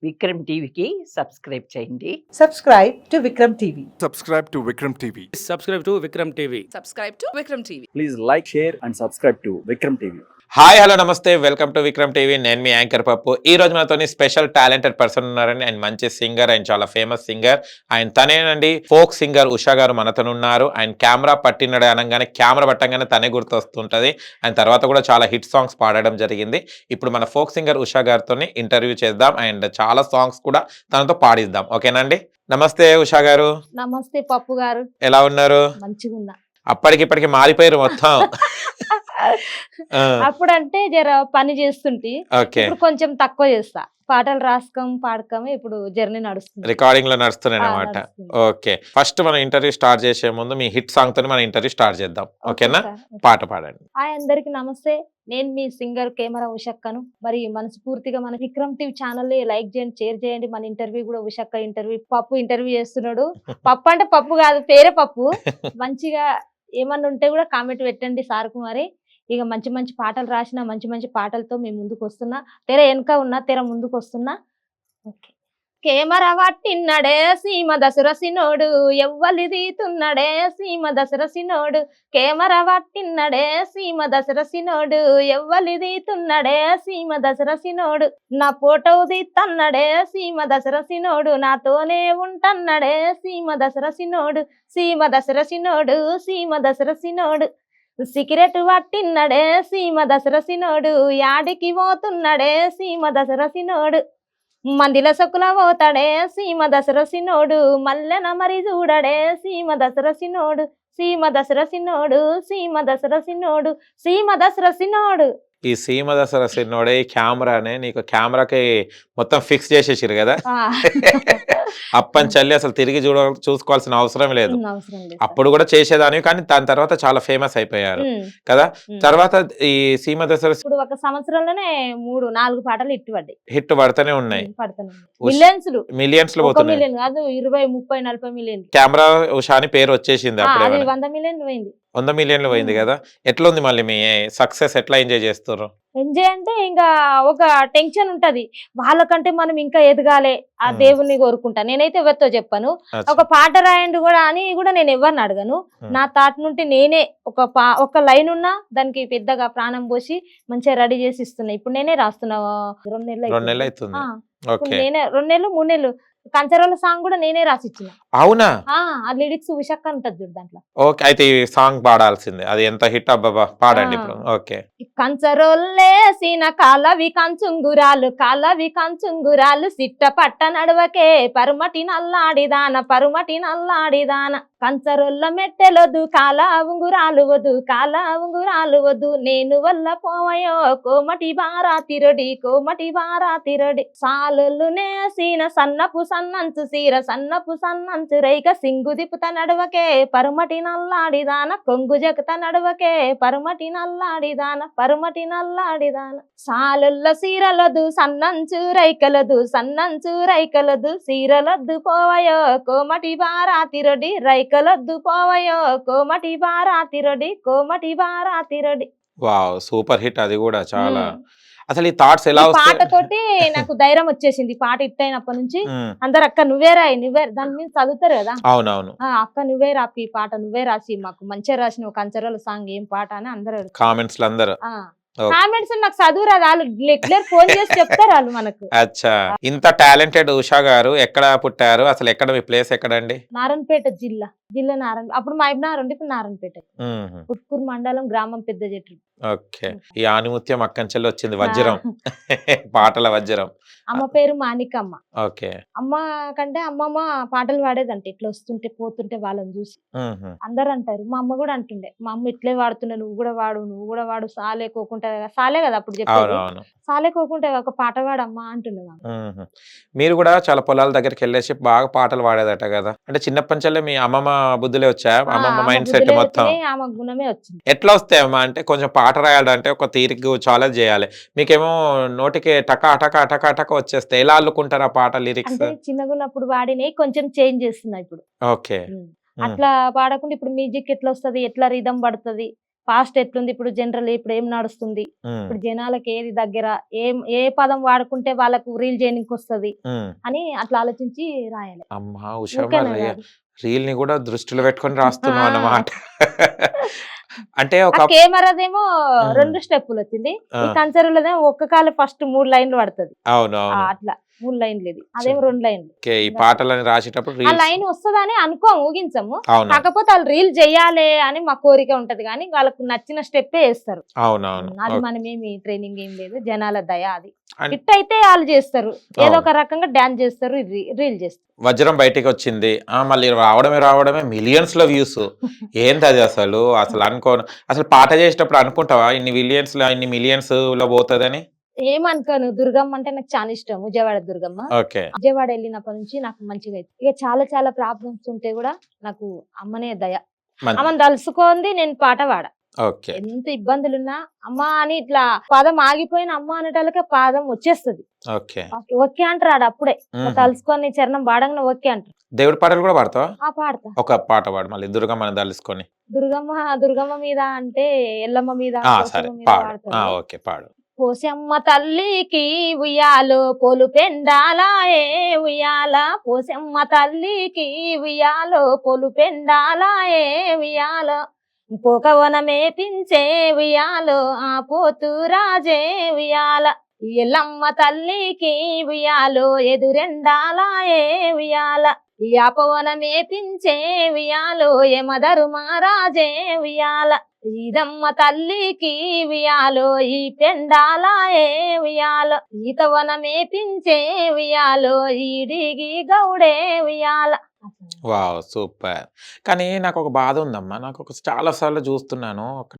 విక్రమ్ టీవీకి సబ్స్క్రైబ్ చేయండి. Subscribe to Vikram TV. Subscribe to Vikram TV. Subscribe to Vikram TV. Subscribe to Vikram TV. Please like, share and subscribe to Vikram TV. Hi hello నమస్తే, welcome to Vikram TV. నేను మీ anchor పప్పు. ఈ రోజు మనతోని special talented person ఉన్నారండి. ఆయన మంచి singer, ఆయన చాలా ఫేమస్ సింగర్. ఆయన తనేనండి ఫోక్ సింగర్ ఉషా గారు మనతో ఉన్నారు. ఆయన కెమెరా పట్టినడే అనగానే, కెమెరా పట్టంగానే తనే గుర్తొస్తుంటది. ఆయన తర్వాత కూడా చాలా హిట్ సాంగ్స్ పాడడం జరిగింది. ఇప్పుడు మన ఫోక్ సింగర్ ఉషా గారితో ఇంటర్వ్యూ చేద్దాం అండ్ చాలా సాంగ్స్ కూడా తనతో పాడిద్దాం. ఓకేనండి? నమస్తే ఉషా గారు. నమస్తే పప్పు గారు. ఎలా ఉన్నారు? మంచిగా ఉన్నా. అప్పటికిప్పటికి మారిపోయారు మొత్తం. అప్పుడంటే జర పని చేస్తుంటే ఓకే, ఇప్పుడు కొంచెం తక్కువ చేస్తా. పాటలు రాసుకోం పాడకమే ఇప్పుడు జర్నీ నడుస్తుంది, రికార్డింగ్ లో నడుస్తున్నాయి అనమాట. నడుస్తుంది. ఓకే, ఫస్ట్ మనం ఇంటర్వ్యూ స్టార్ట్ చేసే ముందు మీ హిట్ సాంగ్ తో మనం ఇంటర్వ్యూ స్టార్ట్ చేద్దాం. ఓకేనా? పాట పాడండి. హాయ్ అందరికి నమస్తే. నేను మీ సింగర్ కెమెరా ఉషక్కను. మరి మనస్ఫూర్తిగా మన విక్రమ్ టీవీ ఛానల్ లైక్ చేయండి, షేర్ చేయండి. మన ఇంటర్వ్యూ కూడా ఉషక్క ఇంటర్వ్యూ, పప్పు ఇంటర్వ్యూ చేస్తున్నాడు. పప్పు అంటే పప్పు కాదు, పేరే పప్పు. మంచిగా ఏమన్నా ఉంటే కూడా కామెంట్ పెట్టండి సార్కు. మరి ఇక మంచి మంచి పాటలు రాసిన మంచి మంచి పాటలతో మేము ముందుకు వస్తున్నా. తెర వెనక ఉన్నా, తెర ముందుకు వస్తున్నా. ఓకే. కెమెరా పట్టిన్నడే సీమ దశరసినోడు, ఎవ్వలిదీతున్నడే సీమ దశరసినోడు. కెమెరా పట్టిన్నడే సీమ దశరసినోడు, ఎవ్వలిదీతున్నడే సీమ దశరసినోడు. నా ఫోటో తీత్తన్నడే సీమ దశరసినోడు, నాతోనే ఉంటన్నడే సీమ దశరసినోడు. సీమ దశరసినోడు, సీమ దశరసినోడు. సిగరెట్ పట్టిన్నడే సీమ దశరసినోడు, యాడికి పోతున్నడే సీమ దశరసినోడు. మందిల సొక్కుల పోతాడే సీమ దశరసినోడు, మల్లెన మరి చూడడే సీమ దశరసినోడు. సీమ దశరసినోడు, సీమ దశరసినోడు, సీమ దశరసినోడు. ఈ సీమ దసరా సిన్నోడే ఈ కెమెరానే నీకు కెమెరాకి మొత్తం ఫిక్స్ చేసేసారు కదా. అప్పని చల్లి అసలు తిరిగి చూసుకోవాల్సిన అవసరం లేదు. అవసరం లేదు. అప్పుడు కూడా చేసేదాన్ని, కానీ దాని తర్వాత చాలా ఫేమస్ అయిపోయారు కదా. తర్వాత ఈ సీమ దసరా ఇప్పుడు ఒక సంవత్సరంలోనే 3-4 పాటలు హిట్ పడ్డాయి. హిట్ పడుతూనే ఉన్నాయి. మిలియన్స్ లో ఒక పోతున్నాయి. మిలియన్ కాదు, 20-30-40 మిలియన్. కెమెరా ఉషా అని పేరు వచ్చేసింది అది అప్పుడే. 100 మిలియన్ పోయింది. 100 మిలియన్లు పోయింది కదా. ఎట్లా ఉంది మళ్ళీ మీ సక్సెస్? ఎట్లా ఎంజాయ్ చేస్తారు? ఎంజాయ్ అంటే ఇంకా ఒక టెన్షన్ ఉంటది, వాళ్ళకంటే మనం ఇంకా ఎదగాలి, ఆ దేవుణ్ణి కోరుకుంటా. నేనైతే ఎవరితో చెప్పను, ఒక పాట రాయండి కూడా అని కూడా నేను ఎవరిని అడగను. నా థాట్ నుండి నేనే ఒక లైన్ ఉన్నా దానికి పెద్దగా ప్రాణం పోసి మంచిగా రెడీ చేసి ఇస్తున్నా. ఇప్పుడు నేనే రాస్తున్నా. 2 నెలలు అవుతుంది. నేనే 2 నెలలు 3 నెలలు కంచరోల సాంగ్ కూడా నేనే రాసిచ్చిన. అవునా? ఆ లిరిక్స్ ఉషక్క ఉంటది చూడు దాంట్లో. ఓకే, అయితే ఈ సాంగ్ పాడాల్సిందే. అది ఎంత హిట్ అబ్బాబా, పాడండి ఇప్పుడు. ఓకే. కంచరోల్లేసిన కాలవి కంచుంగురాలు, కాలవి కంచుంగురాలు, సిట్ట పట్ట నడవకే పరుమటి నల్లాడిదాన, పరుమటి నల్లాడిదాన. కంచరొల్ల మెట్టెలొద్దు, కాల ఉంగురాలు వద్దు, కాల ఉంగురాలు వద్దు. నేను వల్ల పోవయో కోమటి బారా తిరడి, కోమటి బారా తిరడి. సాలులు నేసిన సన్నపు సన్నంచు సీర, సన్నపు సన్నంచు రైక, సింగు దిపుత నడవకే పరుమటి నల్లాడిదాన, కొంగు జగత నడవకే పరుమటి నల్లాడిదాన, పరుమటి నల్లాడిదాన. సాలుల్ల సీరలొద్దు, సన్నంచు రైకలదు, సన్నంచు రైకలదు. సీరలొద్దు పోవయో కోమటి బారా తిరడి, రైకలొద్దు పోవయో కోమటి బారా తిరడి, కోమటి బారా తిరడి. Wow, super hit. అది కూడా చాలా. అసలు ఈ థాట్స్ ఎలా వస్తాయి? పాటతోటి నాకు ధైర్యం వచ్చేసింది. పాట హిట్ అయినప్పటి నుంచి అందరు అక్క నువ్వే రాయి, నువ్వే దాని మీద చదువుతారు కదా. అవునవును. అక్క నువ్వే రాపి పాట, నువ్వే రాసి మాకు మంచిగా రాసిన ఒక కంచరోల సాంగ్ ఏం పాట అని అందరు కామెంట్స్ అందరు. కామెంట్స్ నాకు చదువు రాదు, వాళ్ళు రెగ్యులర్ ఫోన్ చేసి చెప్తారు వాళ్ళు మనకు. అచ్చా, ఇంత టాలెంటెడ్ ఉషా గారు ఎక్కడ పుట్టారు? అసలు ఎక్కడ మీ ప్లేస్ ఎక్కడండి? నారాయణపేట జిల్లా నారాయణ, అప్పుడు మహబూబ్నగర్ ఉండి ఇప్పుడు నారాయణపేట. పుట్కూరు మండలం, గ్రామం పెద్ద చెట్టు. ఓకే. ఈ ఆనిముత్యం అక్కంచెల్లి వచ్చింది, వజ్రం. పాటల వజ్రం. అమ్మ పేరు మాణికమ్మ. ఓకే. అమ్మ కంటే అమ్మమ్మ పాటలు పాడేదంట. ఇట్లా వస్తుంటే పోతుంటే వాళ్ళని చూసి అందరు అంటారు. మా అమ్మ కూడా అంటుండే, మా అమ్మ ఇట్లే వాడుతుండే, నువ్వు కూడా వాడు, నువ్వు కూడా వాడు, సాలే కోకుంటా. సాలే కదా అప్పుడు చెప్పేది, సాలే కోకుంటే ఒక పాట వాడమ్మా అంటుండే. మీరు కూడా చాలా పొలాల దగ్గరికి వెళ్ళేసి బాగా పాటలు పాడేదట కదా. అంటే చిన్నప్పటి నుంచి మీ అమ్మమ్మ బుద్ధులే వచ్చా? అమ్మమ్మ మైండ్ సెట్ మొత్తం ఆమె గుణమే వచ్చింది. ఎట్లా వస్తాయమ్మా? అంటే కొంచెం పాట రాయాలంటే ఒక తీరిక చాలా చేయాలి. మీకేమో నోటికి టకా టకా టకా టకా వచ్చేస్తే ఎలా అల్లుకుంటారు ఆ పాట లిరిక్స్? చిన్నగా ఉన్నప్పుడు వాడిని కొంచెం చేంజ్ చేస్తున్నా ఇప్పుడు. ఓకే. అట్లా పాడకుండా ఇప్పుడు మ్యూజిక్ ఎట్లా వస్తది, ఎట్లా రిధం పడుతుంది, పాస్ట్ ఎట్లుంది, ఇప్పుడు జనరల్ ఇప్పుడు ఏం నడుస్తుంది, ఉమ్, ఇప్పుడు జనాలకు ఏది దగ్గర, ఏ పదం వాడుకుంటే వాళ్ళకు రీల్ చేయడానికి వస్తది ఉమ్. అని అట్లా ఆలోచించి రాయాలి. అమ్మా ఉషా ఊరికేనా మరి కాదు. రీల్ ని కూడా దృష్టిలో పెట్టుకొని రాస్తున్నావు ఆ. అన్నమాట. అంటే ఆ ఒక కెమెరాదేమో ఉమ్, 2 స్టెప్పులు వచ్చింది, ఆ, ఈ కన్సర్వ్లోదేమో ఒక్క కాలు ఫస్ట్ 3 లైన్లు పడుతుంది. అవును అవును. అట్లా 3 లైన్లు, ఇది అదేమో 2 లైన్లు. ఓకే, ఈ పాటలని రాసేటప్పుడు ఆ రీల్స్. లైన్ వస్తుందని అనుకోము, ఊగించము. అవును కాకపోతే వాళ్ళు రీల్ చెయ్యాలి అని మా కోరిక ఉంటది, కానీ వాళ్ళకు నచ్చిన స్టెప్పే వేస్తారు. అవునవును. అది మనమేమి ట్రైనింగ్ ఏం లేదు, జనాల దయ అది. అండ్ హిట్ అయితే వాళ్ళు చేస్తారు, ఏదో అవును. ఒక రకంగా డాన్స్ చేస్తారు, రీల్ చేస్తారు. వజ్రం బయటికి వచ్చింది, మళ్ళీ రావడమే మిలియన్స్ లో వ్యూస్. ఏంది అది అసలు అసలు అనుకోను. అసలు పాట చేసేటప్పుడు అనుకుంటావా ఇన్ని మిలియన్స్ లో పోతుందని? ఏమనుకోను, దుర్గమ్మ అంటే నాకు చాలా ఇష్టం, విజయవాడ దుర్గమ్మ. ఓకే. విజయవాడ వెళ్ళినప్పటి నుంచి నాకు మంచిగా అయితే ఇక చాలా ప్రాబ్లమ్స్ ఉంటే కూడా నాకు అమ్మనే దయ. మంచి. ఆమెను తలుసుకుంది నేను పాట పాడ. ఓకే. ఎంత ఇబ్బందులున్నా అమ్మ అని ఇట్లా పాదం ఆగిపోయిన అమ్మ అనేటాలకే పాదం వచ్చేస్తుంది. ఓకే. ఓకే అంటారు ఆడ అప్పుడే, ఇట్లా తలుసుకొని చరణం పాడంగానే ఓకే అంటారు. దేవుడి పాటలు కూడా పాడతావా? పాడతా. ఒక పాట పాడు మళ్ళీ దుర్గమ్మని తలుసుకొని. దుర్గమ్మ మీద అంటే ఎల్లమ్మ మీద, సరే పోచమ్మ మీద పాడు. పాడతారు. ఓకే పాడు. పోసమ్మ తల్లికి ఉయ్యాలో పొలు పెండాలాయే ఉయ్యాల, పోసమ్మ తల్లికి ఉయ్యాలో పొలు పెండాలాయే ఉయ్యాల, పోకవనమేపించే ఉయ్యాలో ఆ పోతు రాజే ఉయ్యాల, ఎల్లమ్మ తల్లికి ఉయ్యాలో ఎదురెండాలాయే ఉయ్యాల, యాపవనమేపించే ఉయ్యాలో యమధర్మరాజే ఉయ్యాల, ఈదమ్మ తల్లికి ఉయ్యాలో ఈ పెండాలాయే ఉయ్యాల, ఈతవనమేపించే ఉయ్యాలో ఈడిగి గౌడే ఉయ్యాల. Wow super. కానీ నాకు ఒక బాధ ఉందమ్మా, నాకు చాలా సార్లు చూస్తున్నాను, ఒక